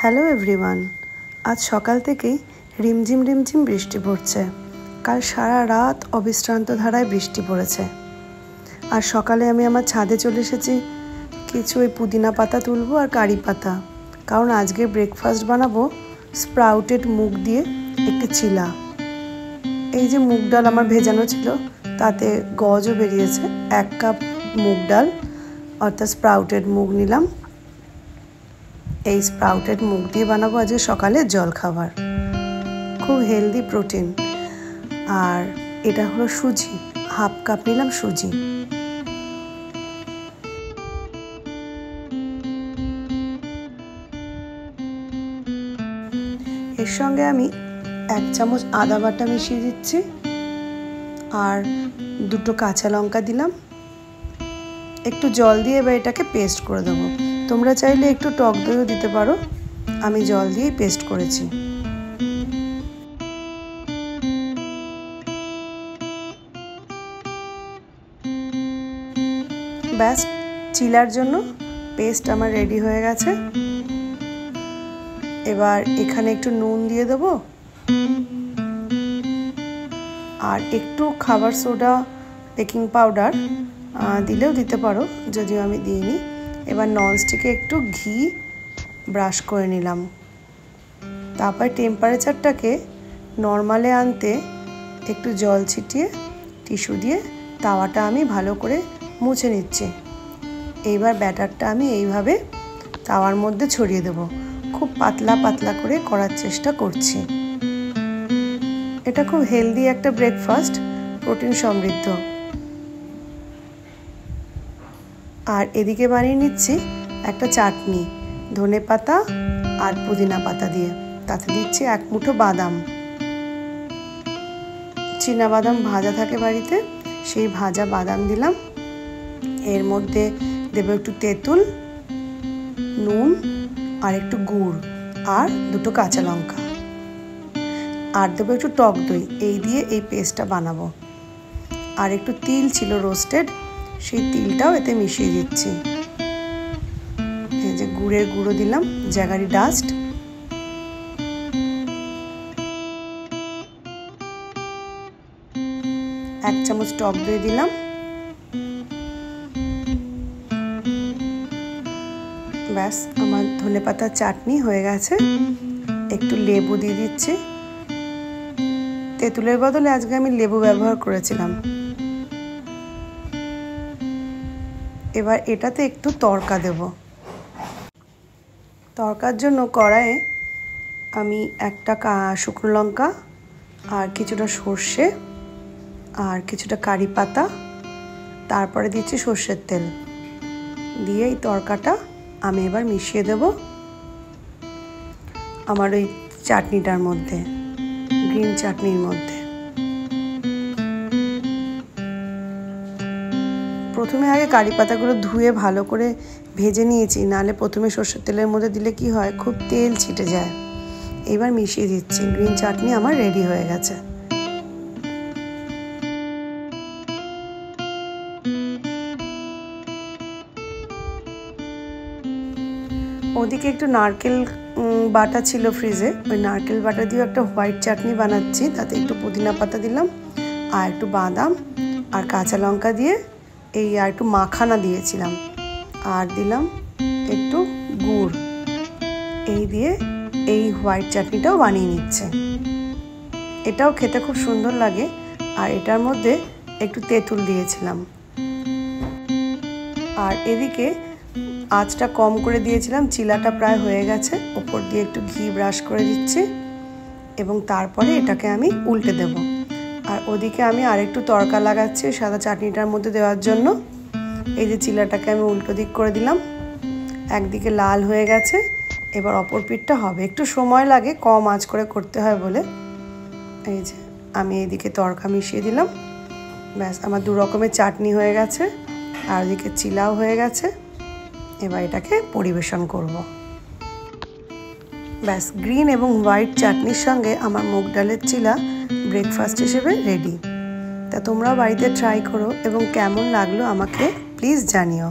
Hello everyone, আজ সকাল থেকেই রিমঝিম রিমঝিম বৃষ্টি পড়ছে। কাল সারা রাত অবিশ্রান্ত ধারায় বৃষ্টি পড়েছে। আর সকালে আমি আমার ছাদে চলে এসেছি, কিছু ওই পুদিনা পাতা তুলবো আর কারি পাতা, কারণ আজকে ব্রেকফাস্ট বানাবো স্প্রাউটেড মুগ দিয়ে একটি চিলা। এই যে মুগ ডাল আমার ভেজানো ছিল, তাতে গজও বেরিয়েছে। 1 কাপ মুগ ডাল অর্থাৎ স্প্রাউটেড মুগ নিলাম। এই স্প্রাউটেড মুগ দিয়ে বানাবো আজকে সকালে জলখাবার, খুব হেলদি প্রোটিন। আর এটা হলো সুজি, 1/2 কাপ নিলাম সুজি। এর সঙ্গে আমি 1 চামচ আদা বাটা মিশিয়ে দিচ্ছি, আর 2টো কাঁচা লঙ্কা দিলাম। একটু জল দিয়ে এবার এটাকে পেস্ট করে দেবো। তোমরা চাইলে একটু টক দইও দিতে পারো, আমি জল দিয়েই পেস্ট করেছি। ব্যাস, চিলার জন্য পেস্ট আমার রেডি হয়ে গেছে। এবার এখানে একটু নুন দিয়ে দেবো, আর একটু খাবার সোডা, বেকিং পাউডার দিলেও দিতে পারো, যদিও আমি দিইনি। এবার ননস্টিকে একটু ঘি ব্রাশ করে নিলাম। তারপর টেম্পারেচারটাকে নর্মালে আনতে একটু জল ছিটিয়ে টিস্যু দিয়ে তাওয়াটা আমি ভালো করে মুছে নিচ্ছি। এইবার ব্যাটারটা আমি এইভাবে তাওয়ার মধ্যে ছড়িয়ে দেব। খুব পাতলা পাতলা করে করার চেষ্টা করছি। এটা খুব হেলদি একটা ব্রেকফাস্ট, প্রোটিন সমৃদ্ধ। আর এদিকে বানিয়ে নিচ্ছি একটা চাটনি, ধনে পাতা আর পুদিনা পাতা দিয়ে। তাতে দিচ্ছি 1 মুঠো বাদাম, চীনা বাদাম ভাজা থাকে বাড়িতে, সেই ভাজা বাদাম দিলাম। এর মধ্যে দেবো একটু তেঁতুল, নুন আর একটু গুড়, আর 2টো কাঁচা লঙ্কা, আর দেবো একটু টক দই। এই দিয়ে এই পেস্টটা বানাবো। আর একটু তিল ছিল রোস্টেড, সেই তিলটাও এতে মিশিয়ে দিচ্ছি। এই যে গুড়ের গুঁড়ো দিলাম, জ্যাগারি ডাস্ট, এক চামচ টক দই দিলাম। ব্যাস, আমার ধনেপাতার চাটনি হয়ে গেছে। একটু লেবু দিয়ে দিচ্ছি। তেঁতুলের বদলে আজকে আমি লেবু ব্যবহার করেছিলাম। এবার এটাতে একটু তড়কা দেব। তড়কার জন্য কড়াইয়ে আমি 1টা শুকনো লঙ্কা আর কিছুটা সর্ষে আর কিছুটা কারি পাতা, তারপরে দিচ্ছি সর্ষের তেল দিয়ে এই তড়কাটা আমি এবার মিশিয়ে দেব আমার ওই চাটনিটার মধ্যে, গ্রিন চাটনির মধ্যে। প্রথমে আগে কারি পাতাগুলো ধুয়ে ভালো করে ভেজে নিয়েছি, নাহলে প্রথমে সর্ষের তেলের মধ্যে দিলে কি হয়, খুব তেল ছিটে যায়। এবার মিশিয়ে দিচ্ছি। গ্রিন চাটনি আমার রেডি হয়ে গেছে। ওদিকে একটু নারকেল বাটা ছিল ফ্রিজে, ওই নারকেল বাটা দিয়েও একটা হোয়াইট চাটনি বানাচ্ছি। তাতে একটু পুদিনা পাতা দিলাম, আর একটু বাদাম আর কাঁচা লঙ্কা দিয়ে এই আর একটু মাখানা দিয়েছিলাম, আর দিলাম একটু গুড়। এই দিয়ে এই হোয়াইট চাটনিটাও বানিয়ে নিচ্ছে। এটাও খেতে খুব সুন্দর লাগে। আর এটার মধ্যে একটু তেঁতুল দিয়েছিলাম। আর এদিকে আঁচটা কম করে দিয়েছিলাম, চিলাটা প্রায় হয়ে গেছে। ওপর দিয়ে একটু ঘি ব্রাশ করে দিচ্ছি এবং তারপরে এটাকে আমি উল্টে দেব। আর ওদিকে আমি আরেকটু তড়কা লাগাচ্ছি সাদা চাটনিটার মধ্যে দেওয়ার জন্য। এই যে চিলাটাকে আমি উল্টো দিক করে দিলাম, একদিকে লাল হয়ে গেছে। এবার অপর পিঠটা হবে, একটু সময় লাগে, কম আঁচ করে করতে হয় বলে। এই যে আমি এইদিকে তড়কা মিশিয়ে দিলাম। ব্যাস, আমার 2 রকমের চাটনি হয়ে গেছে, আর ওদিকে চিলাও হয়ে গেছে। এবার এটাকে পরিবেশন করব। ব্যাস, গ্রিন এবং হোয়াইট চাটনির সঙ্গে আমার মুগ ডালের চিলা ব্রেকফাস্ট হিসেবে রেডি। তা তোমরাও বাড়িতে ট্রাই করো এবং কেমন লাগলো আমাকে প্লিজ জানিও।